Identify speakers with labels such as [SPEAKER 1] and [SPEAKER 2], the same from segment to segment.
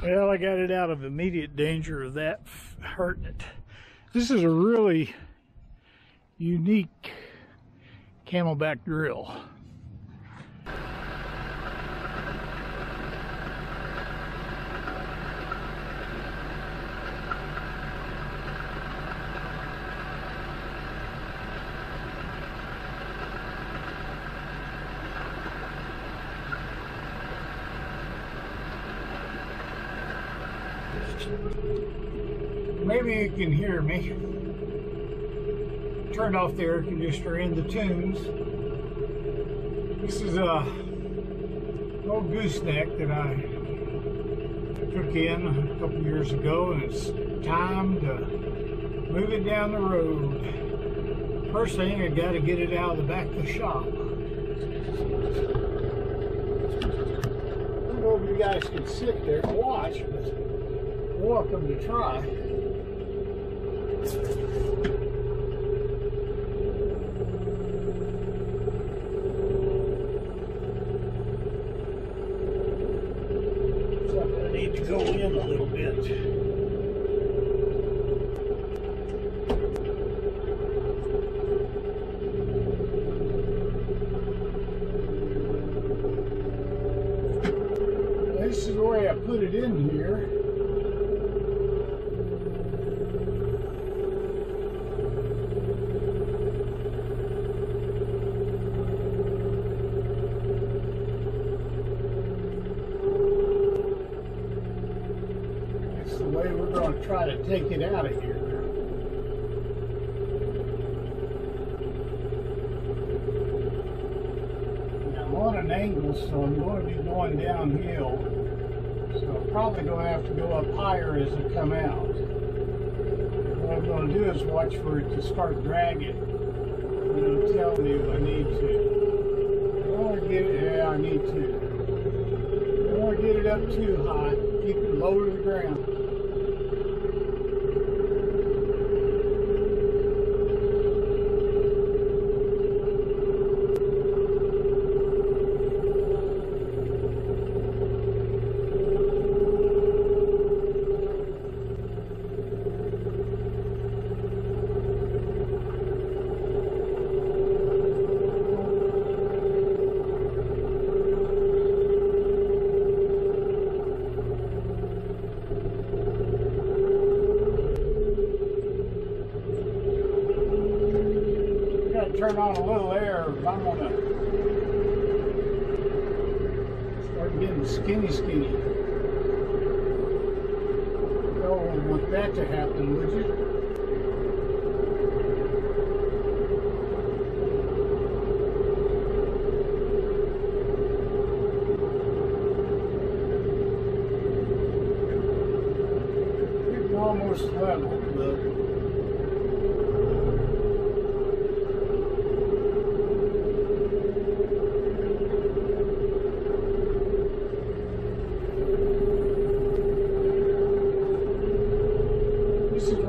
[SPEAKER 1] Well, I got it out of immediate danger of that hurting it. This is a really unique Camelback drill. Maybe you can hear me. Turned off the air conditioner in the tunes. This is an old gooseneck that I took in a couple years ago, and it's time to move it down the road. First thing, I got to get it out of the back of the shop. I don't know if you guys can sit there and watch, but you're welcome to try. I need to go in a little bit. This is the way I put it in here. Try to take it out of here. Now I'm on an angle, so I'm going to be going downhill. So I'm probably going to have to go up higher as I come out. What I'm going to do is watch for it to start dragging. And it'll tell me if I need to. I don't want to get it, yeah, I need to. I don't want to get it up too high. Keep it low to the ground. Turn on a little air if I'm going to start getting skinny. You don't want that to happen, would you? It's almost level, but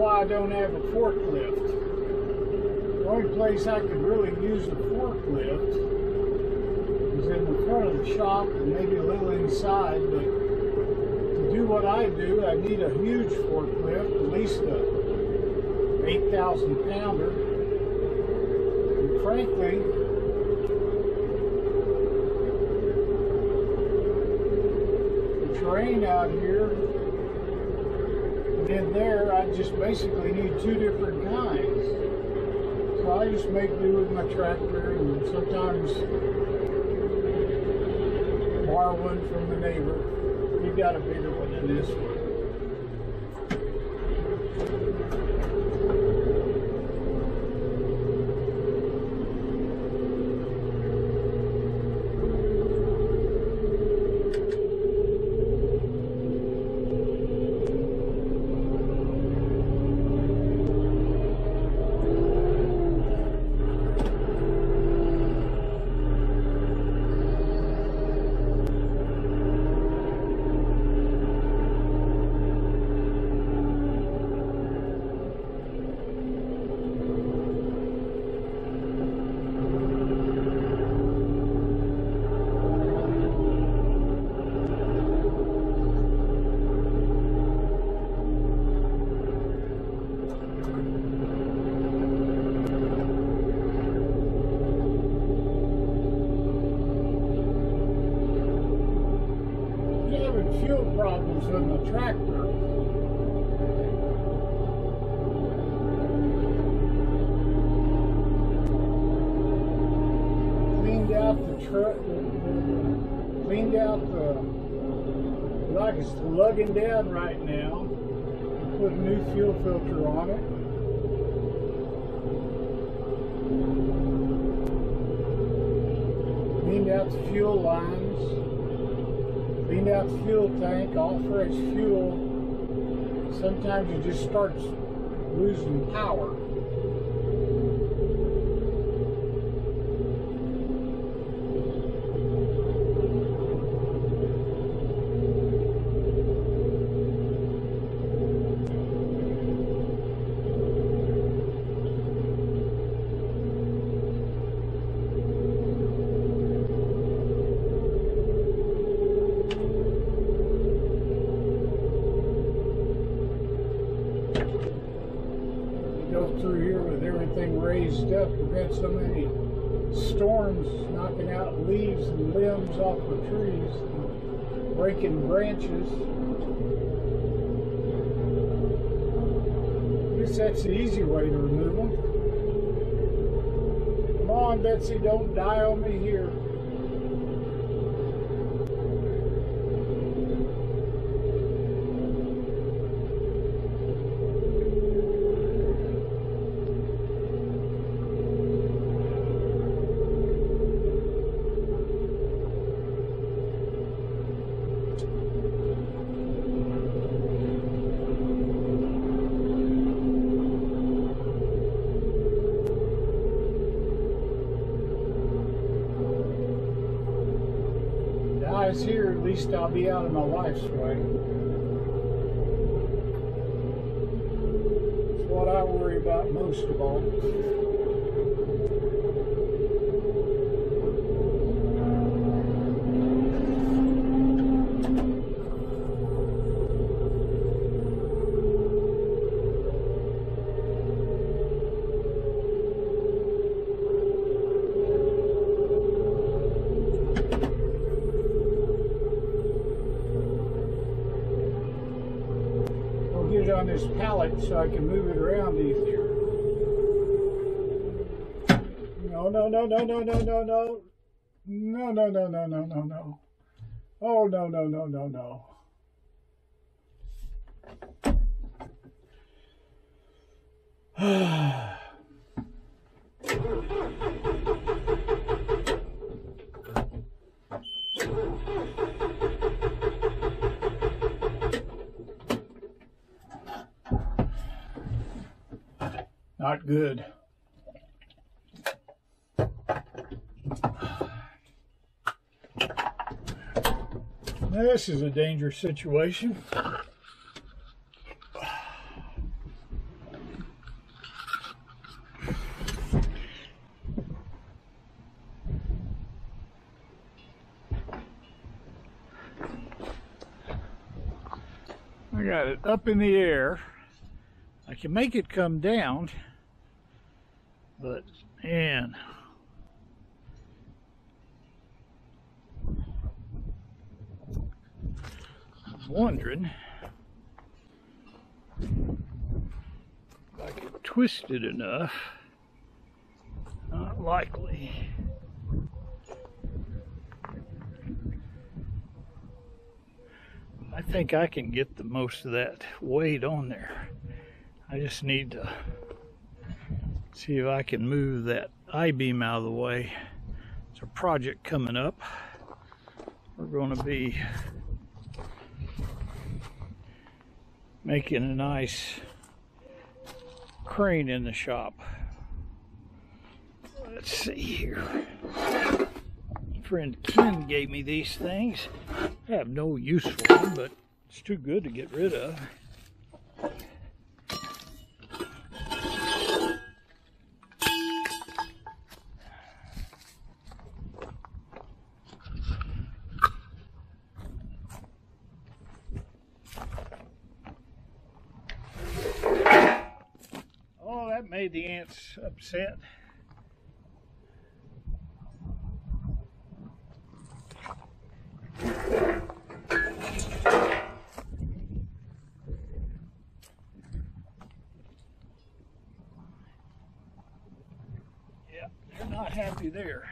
[SPEAKER 1] I don't have a forklift. The only place I could really use a forklift is in the front of the shop and maybe a little inside, but to do what I do, I need a huge forklift, at least a 8,000 pounder. And frankly, the terrain out here in there, I just basically need two different kinds. So I just make do with my tractor and sometimes borrow one from the neighbor. He got a bigger one than this one. fuel problems with my tractor. Cleaned out the truck, cleaned out the, like it's lugging down right now. Put a new fuel filter on it. Cleaned out the fuel lines. Cleaned out the fuel tank, all fresh fuel. Sometimes it just starts losing power. Through here with everything raised up. We've had so many storms knocking out leaves and limbs off the trees, and breaking branches. I guess that's the easy way to remove them. Come on, Betsy, don't die on me here. Guys, here at least I'll be out of my wife's way. It's what I worry about most of all. Get it on this pallet so I can move it around easier. No, no, no, no, no, no, no, no. No, no, no, no, no, no, no. Oh, no, no, no, no, no. Not good. This is a dangerous situation. I got it up in the air. I can make it come down. But, man, I'm wondering if I could twist it enough. Not likely. I think I can get the most of that weight on there. I just need to see if I can move that I-beam out of the way. It's a project coming up. We're going to be making a nice crane in the shop. Let's see here. Friend Ken gave me these things. I have no use for them, but it's too good to get rid of. Oh, that made the ants upset. not happy there.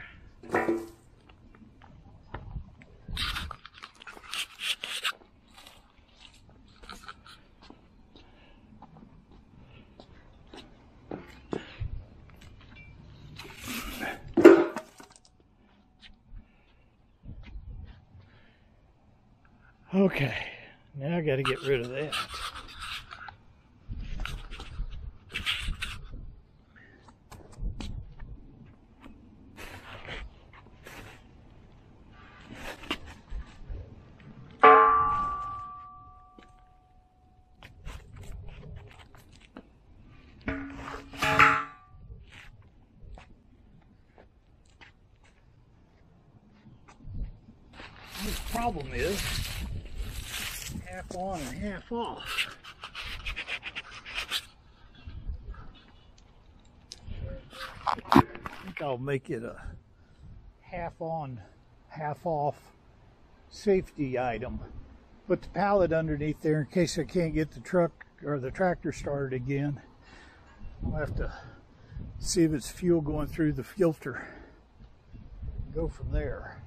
[SPEAKER 1] Okay, now I got to get rid of that. The problem is half on and half off. I think I'll make it a half on, half off safety item. Put the pallet underneath there in case I can't get the truck or the tractor started again. I'll have to see if it's fuel going through the filter. Go from there.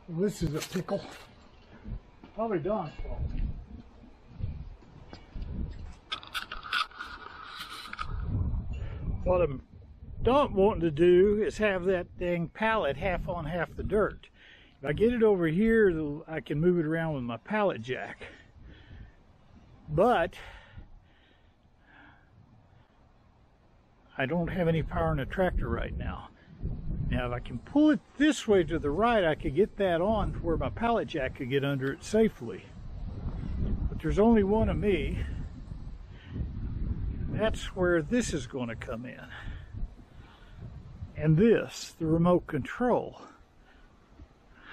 [SPEAKER 1] Well, this is a pickle. Probably Don's fault. What I'm not wanting to do is have that dang pallet half on half the dirt. If I get it over here, I can move it around with my pallet jack. But I don't have any power in the tractor right now. Now, if I can pull it this way to the right, I could get that on where my pallet jack could get under it safely. But there's only one of me. That's where this is going to come in. And this, the remote control.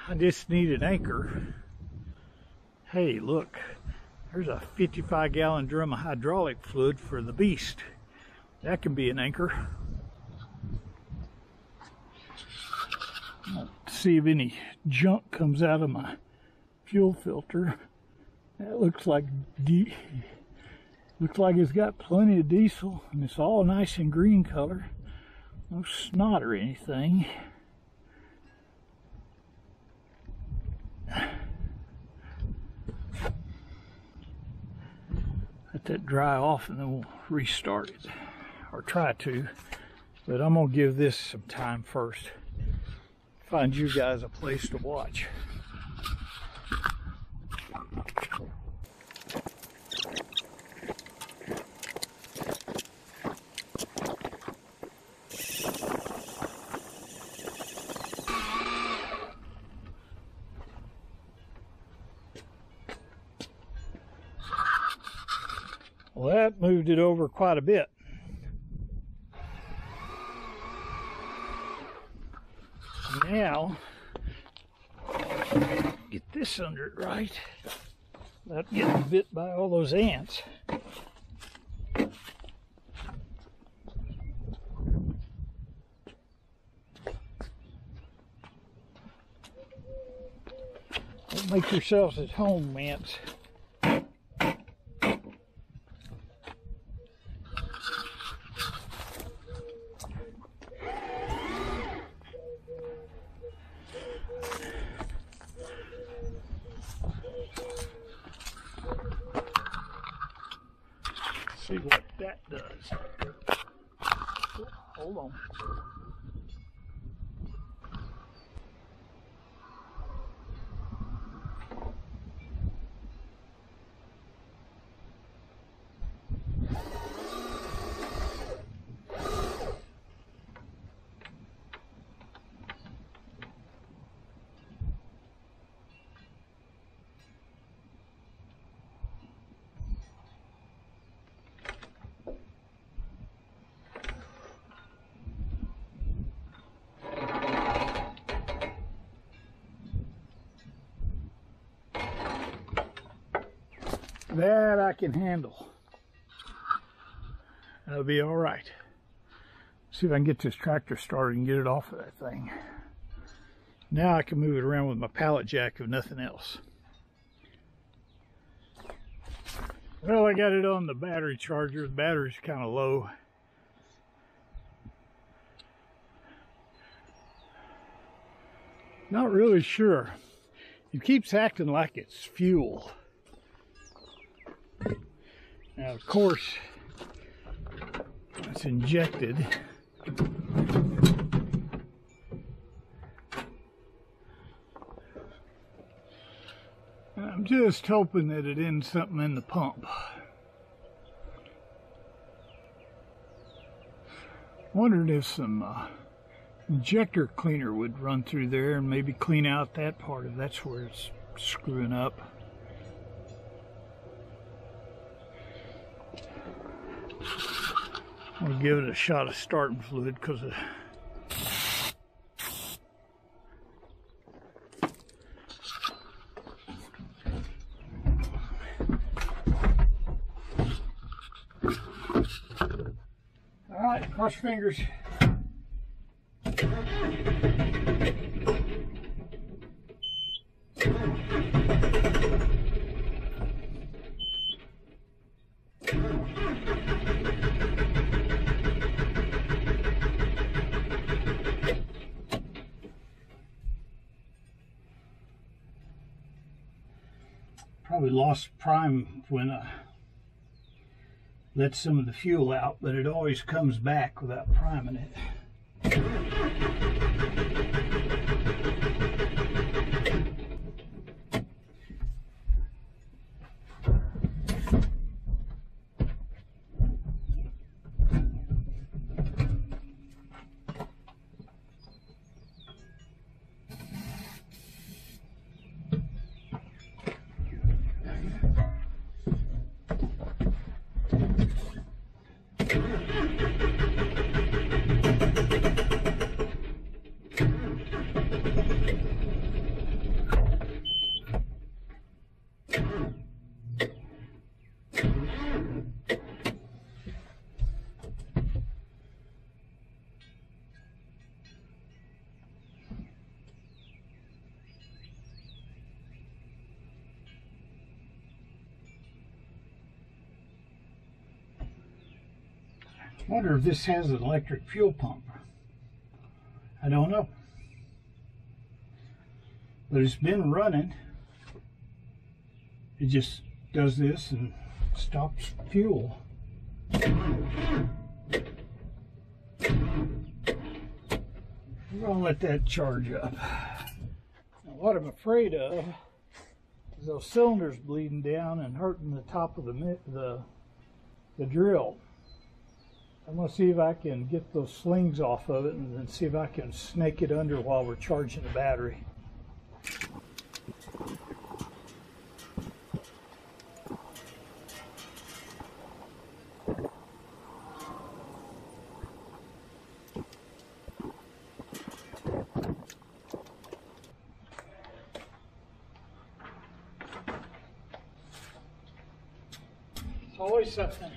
[SPEAKER 1] I just need an anchor. Hey, look, there's a 55-gallon drum of hydraulic fluid for the beast. That can be an anchor. See if any junk comes out of my fuel filter. That looks like it's got plenty of diesel, and it's all nice and green color. No snot or anything. Let that dry off and then we'll restart it, or try to. But I'm gonna give this some time first. Find you guys a place to watch. Well, that moved it over quite a bit. Now, get this under it right. Without getting bit by all those ants. Don't make yourselves at home, ants. See what that does. Hold on. That I can handle. That'll be all right. See if I can get this tractor started and get it off of that thing. Now I can move it around with my pallet jack if nothing else. Well, I got it on the battery charger. The battery's kind of low. Not really sure. It keeps acting like it's fuel. Now, of course, it's injected. I'm just hoping that it ends something in the pump. Wondered if some injector cleaner would run through there and maybe clean out that part of that's where it's screwing up. I'll give it a shot of starting fluid because of all right, cross your fingers. Probably lost prime when I let some of the fuel out, but it always comes back without priming it. I wonder if this has an electric fuel pump. I don't know. But it's been running. It just does this and stops fuel. We're gonna let that charge up. Now, what I'm afraid of is those cylinders bleeding down and hurting the top of the drill. I'm going to see if I can get those slings off of it and then see if I can snake it under while we're charging the battery. It's always something.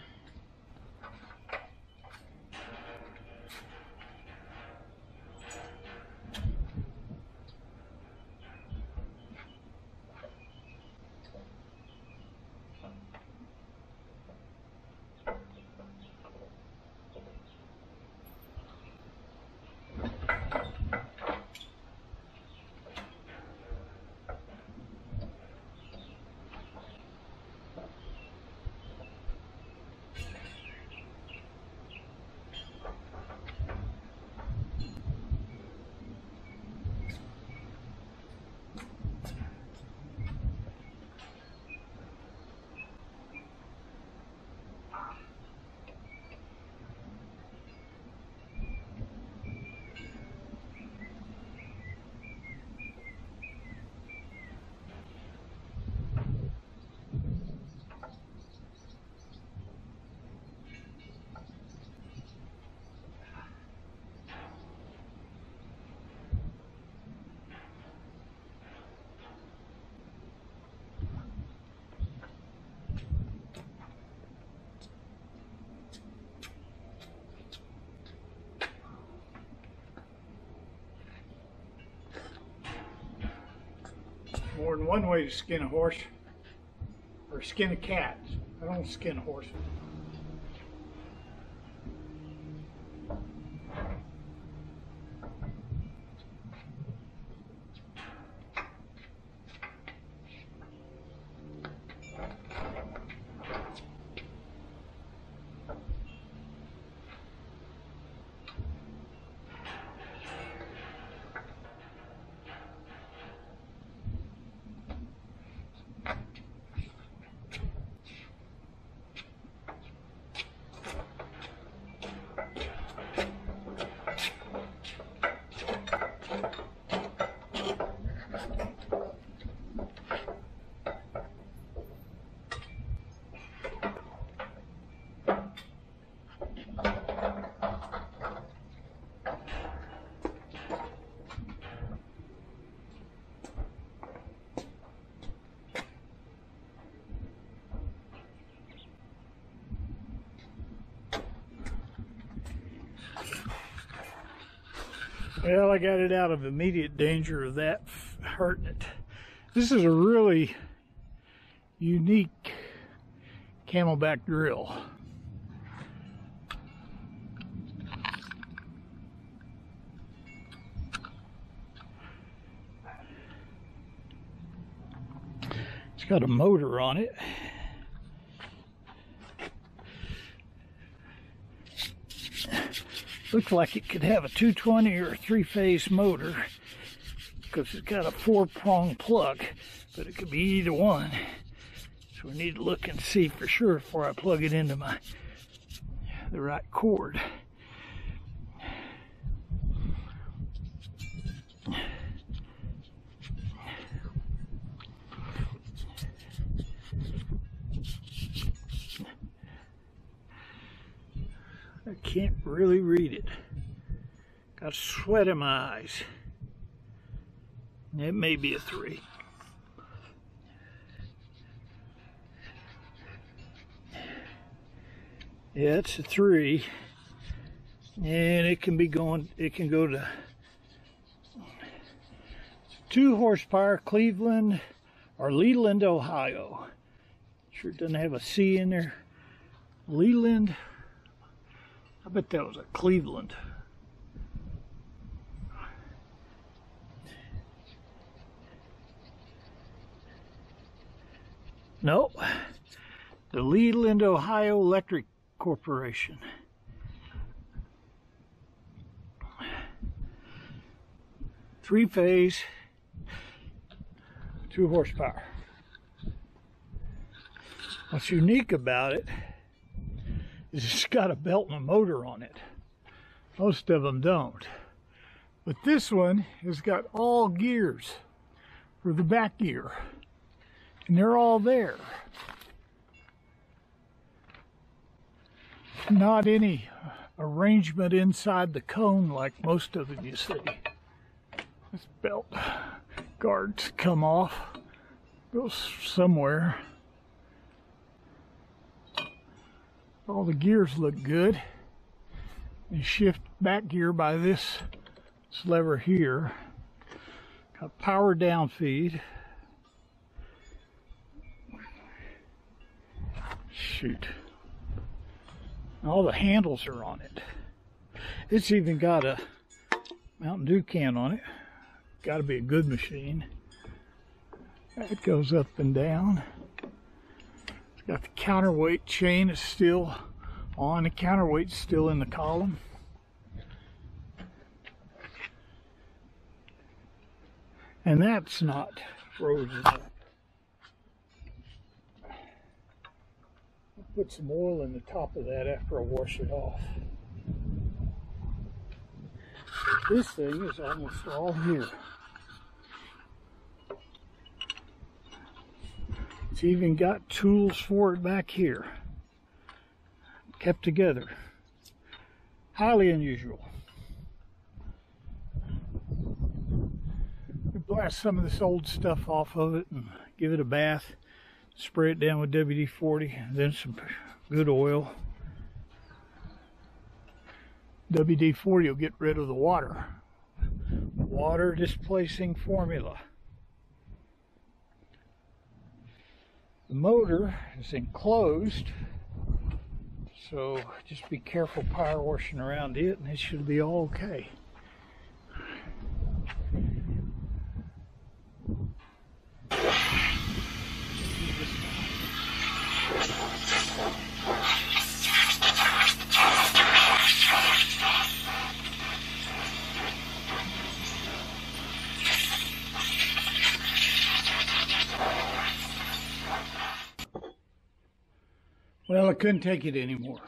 [SPEAKER 1] More than one way to skin a horse, or skin a cat. I don't skin horses. Well, I got it out of immediate danger of that hurting it. This is a really unique camelback drill. It's got a motor on it. Looks like it could have a 220 or a 3-phase motor because it's got a 4-prong plug, but it could be either one. So we need to look and see for sure before I plug it into the right cord. I can't really read it. Got sweat in my eyes. It may be a 3. Yeah, it's a 3. And it can go to 2 horsepower, Cleveland or Leland, Ohio. Sure doesn't have a C in there. Leland. I bet that was a Cleveland. Nope. The Leland, Ohio Electric Corporation. Three-phase, 2 horsepower. What's unique about it is it's got a belt and a motor on it. Most of them don't. But this one has got all gears for the back gear. And they're all there. Not any arrangement inside the cone like most of them you see. This belt guards come off, goes somewhere. All the gears look good. You shift back gear by this lever here. Got power down feed. Shoot. All the handles are on it. It's even got a Mountain Dew can on it. Got to be a good machine. It goes up and down. It's got the counterweight chain is still on. The counterweight's still in the column. And that's not frozen up. I'll put some oil in the top of that after I wash it off. This thing is almost all here. It's even got tools for it back here. Kept together. Highly unusual. We blast some of this old stuff off of it and give it a bath. Spray it down with WD-40, then some good oil. WD-40 will get rid of the water. Water displacing formula. The motor is enclosed, so just be careful power washing around it and it should be all okay. Well, I couldn't take it anymore.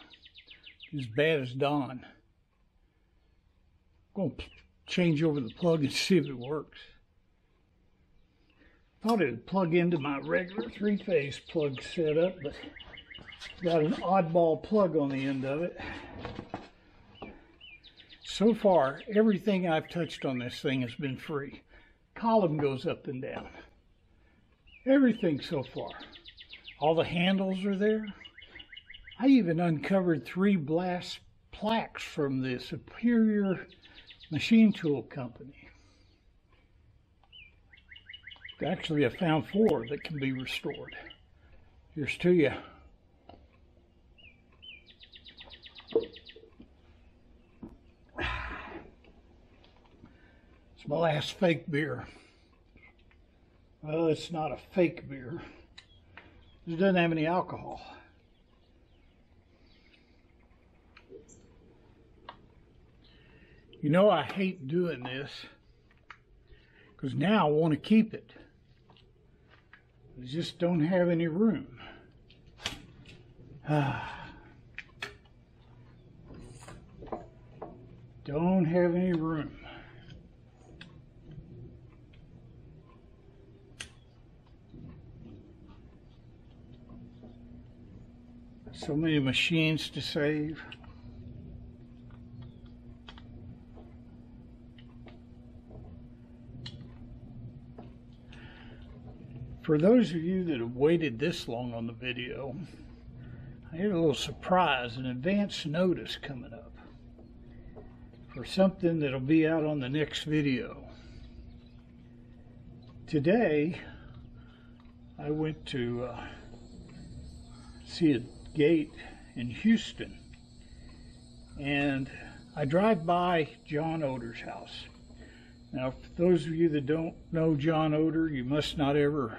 [SPEAKER 1] As bad as dawn. I'm going to change over the plug and see if it works. Thought it would plug into my regular three-phase plug setup, but got an oddball plug on the end of it. So far, everything I've touched on this thing has been free. Column goes up and down. Everything so far. All the handles are there. I even uncovered 3 brass plaques from the Superior Machine Tool Company. Actually, I found 4 that can be restored. Here's to you. It's my last fake beer. Well, it's not a fake beer. It doesn't have any alcohol. You know, I hate doing this because now I want to keep it. I just don't have any room. Don't have any room. So many machines to save. For those of you that have waited this long on the video, I had a little surprise, an advance notice coming up for something that'll be out on the next video. Today, I went to see a gate in Houston, and I drive by John Oder's house. Now, for those of you that don't know John Oder, you must not ever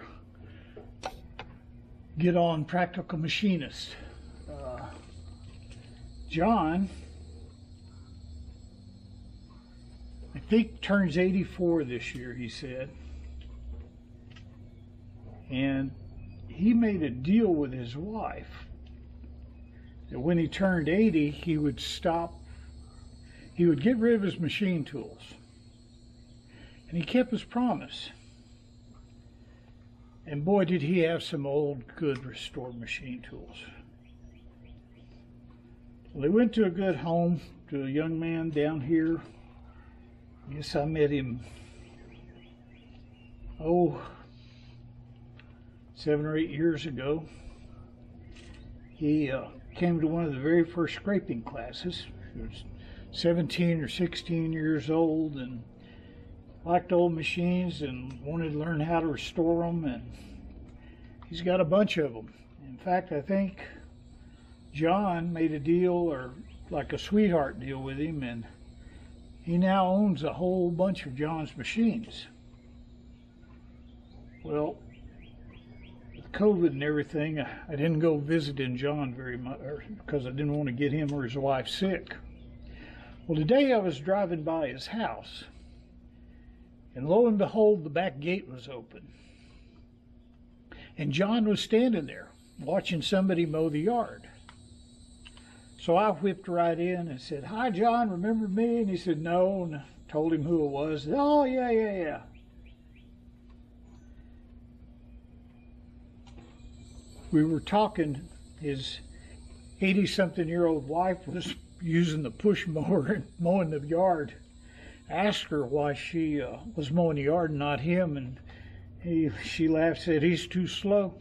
[SPEAKER 1] get on Practical Machinist. John, I think, turns 84 this year, he said. And he made a deal with his wife that when he turned 80, he would get rid of his machine tools. And he kept his promise. And boy, did he have some old, good, restored machine tools. Well, they went to a good home, to a young man down here. I guess I met him, 7 or 8 years ago. He came to one of the very first scraping classes. He was 17 or 16 years old and liked old machines and wanted to learn how to restore them, and he's got a bunch of them. In fact, I think John made a deal, or like a sweetheart deal with him, and he now owns a whole bunch of John's machines. Well, with COVID and everything, I didn't go visiting John very much because I didn't want to get him or his wife sick. Well, today I was driving by his house, and lo and behold, the back gate was open. And John was standing there watching somebody mow the yard. So I whipped right in and said, "Hi, John, remember me?" And he said, "No," and I told him who it was. "Oh, yeah. We were talking, his 80-something-year-old wife was using the push mower and mowing the yard. I asked her why she was mowing the yard and not him, and she laughed, said, "He's too slow."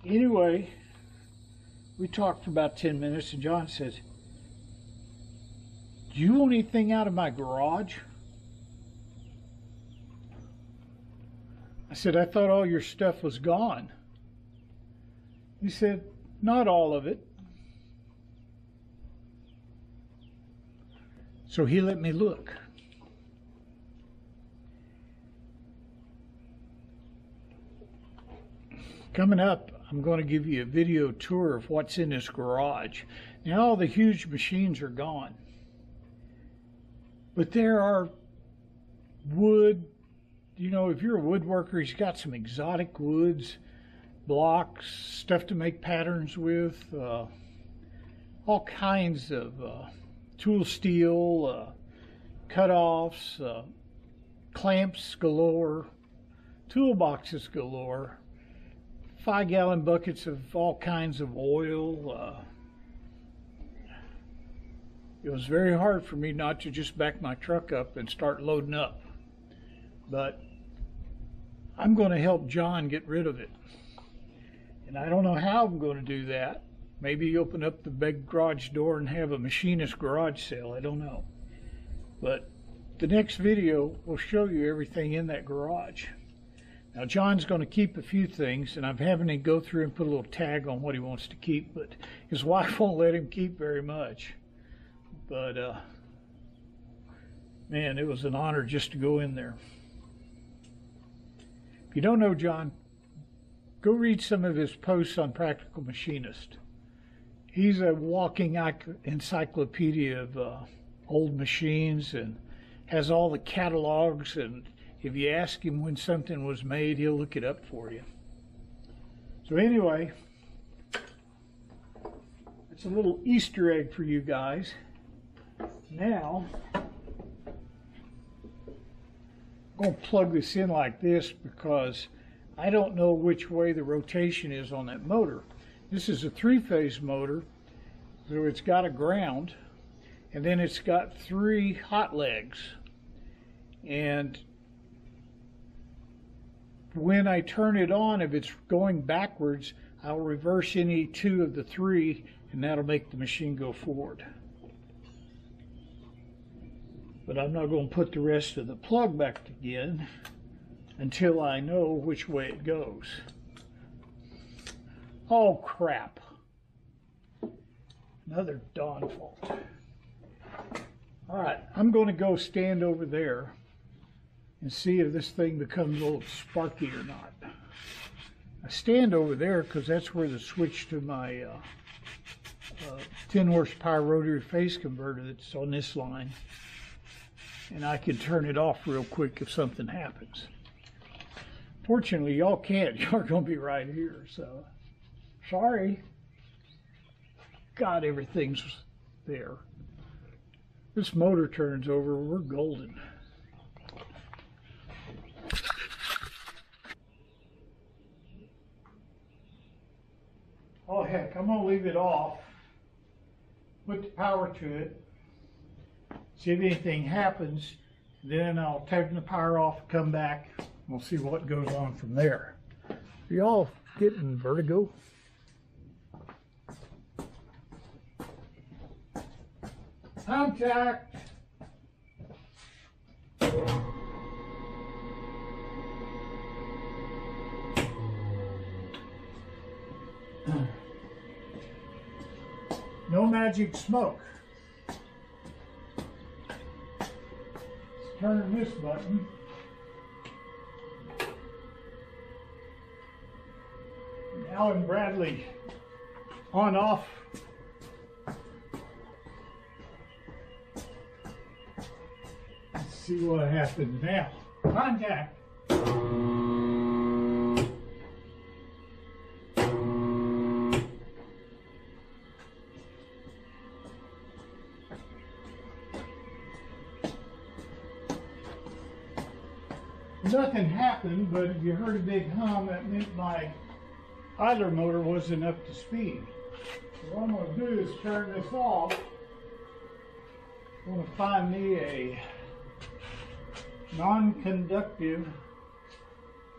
[SPEAKER 1] Anyway, we talked for about 10 minutes, and John says, "Do you want anything out of my garage?" I said, I thought all your stuff was gone. He said, not all of it. So he let me look. Coming up, I'm going to give you a video tour of what's in this garage. Now all the huge machines are gone. But there are wood, you know, if you're a woodworker, he's got some exotic woods, blocks, stuff to make patterns with, all kinds of tool steel, cut-offs, clamps galore, toolboxes galore, 5-gallon buckets of all kinds of oil. It was very hard for me not to just back my truck up and start loading up. But I'm going to help John get rid of it. And I don't know how I'm going to do that. Maybe open up the big garage door and have a machinist garage sale. I don't know. But the next video will show you everything in that garage. Now John's going to keep a few things, and I'm having him go through and put a little tag on what he wants to keep, but his wife won't let him keep very much. But man, it was an honor just to go in there. If you don't know John, go read some of his posts on Practical Machinist. He's a walking encyclopedia of old machines and has all the catalogs, and if you ask him when something was made, he'll look it up for you. So anyway, it's a little Easter egg for you guys. Now, I'm going to plug this in like this because I don't know which way the rotation is on that motor. This is a 3-phase motor, so it's got a ground, and then it's got 3 hot legs. And when I turn it on, if it's going backwards, I'll reverse any 2 of the 3, and that'll make the machine go forward. But I'm not going to put the rest of the plug back again until I know which way it goes. Oh crap. Another Dawn fault. Alright, I'm going to go stand over there and see if this thing becomes a little sparky or not. I stand over there because that's where the switch to my 10 horsepower rotary phase converter that's on this line. And I can turn it off real quick if something happens. Fortunately, y'all can't. Y'all are going to be right here, so sorry. God, everything's there. This motor turns over, we're golden. Oh heck, I'm going to leave it off. Put the power to it. See if anything happens, then I'll take the power off, come back, we'll see what goes on from there. Are y'all getting vertigo? Contact! No magic smoke. Turn this button. Alan Bradley on off. Let's see what happens now. Contact. Nothing happened, but if you heard a big hum, that meant my idler motor wasn't up to speed. So what I'm going to do is turn this off. I'm going to find me a non-conductive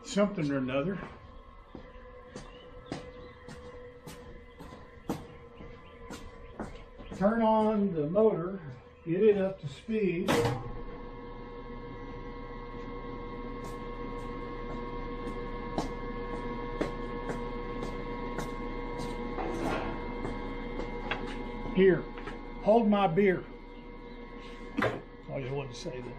[SPEAKER 1] something or another. Turn on the motor, get it up to speed. Here, hold my beer. I just wanted to say that.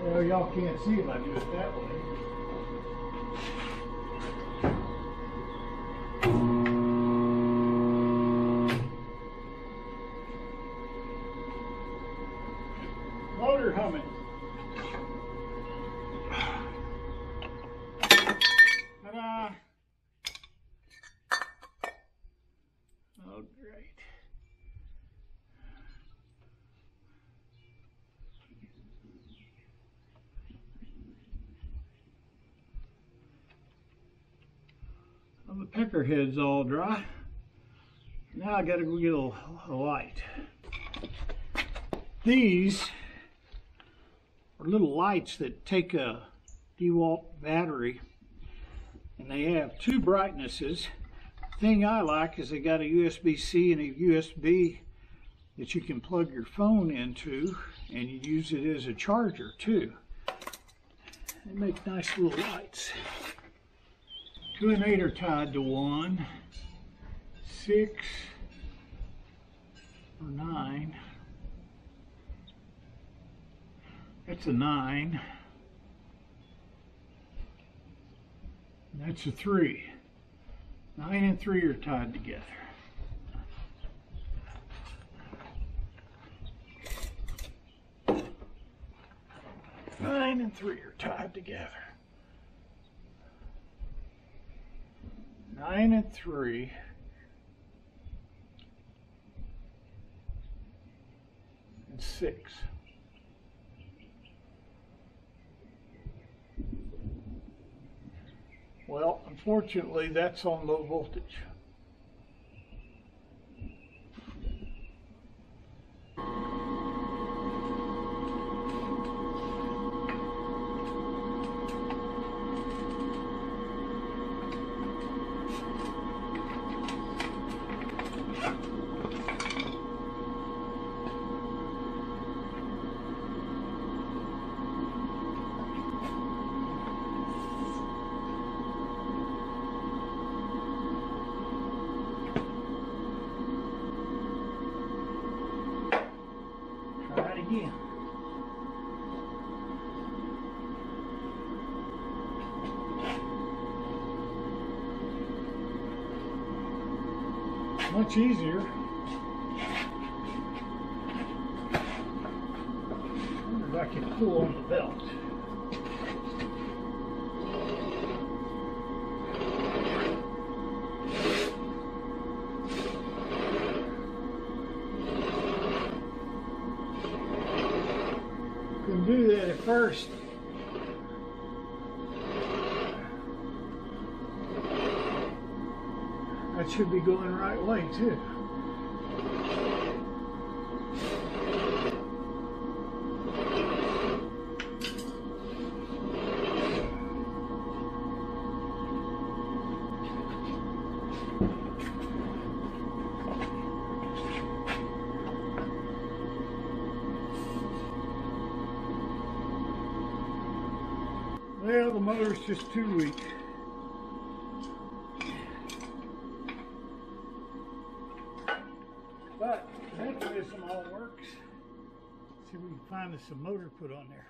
[SPEAKER 1] Well, y'all can't see if I do it that way. Motor humming. Ta-da! Oh, great. Well, the pecker head's all dry. Now I gotta go get a light. These are little lights that take a DeWalt battery, and they have two brightnesses. The thing I like is they got a USB-C and a USB that you can plug your phone into, and you use it as a charger too. They make nice little lights. 2 and 8 are tied to 1, 6 or 9. That's a 9. That's a 3. 9 and 3 are tied together. Nine and 3 are tied together. 9 and 3. And 6. Well, unfortunately, that's on low voltage. Again. Much easier. I wonder if I can pull on the belt. Couldn't do that at first. That should be going the right way too. Well, the motor's just too weak. But the mechanism all works. See if we can find us some motor put on there.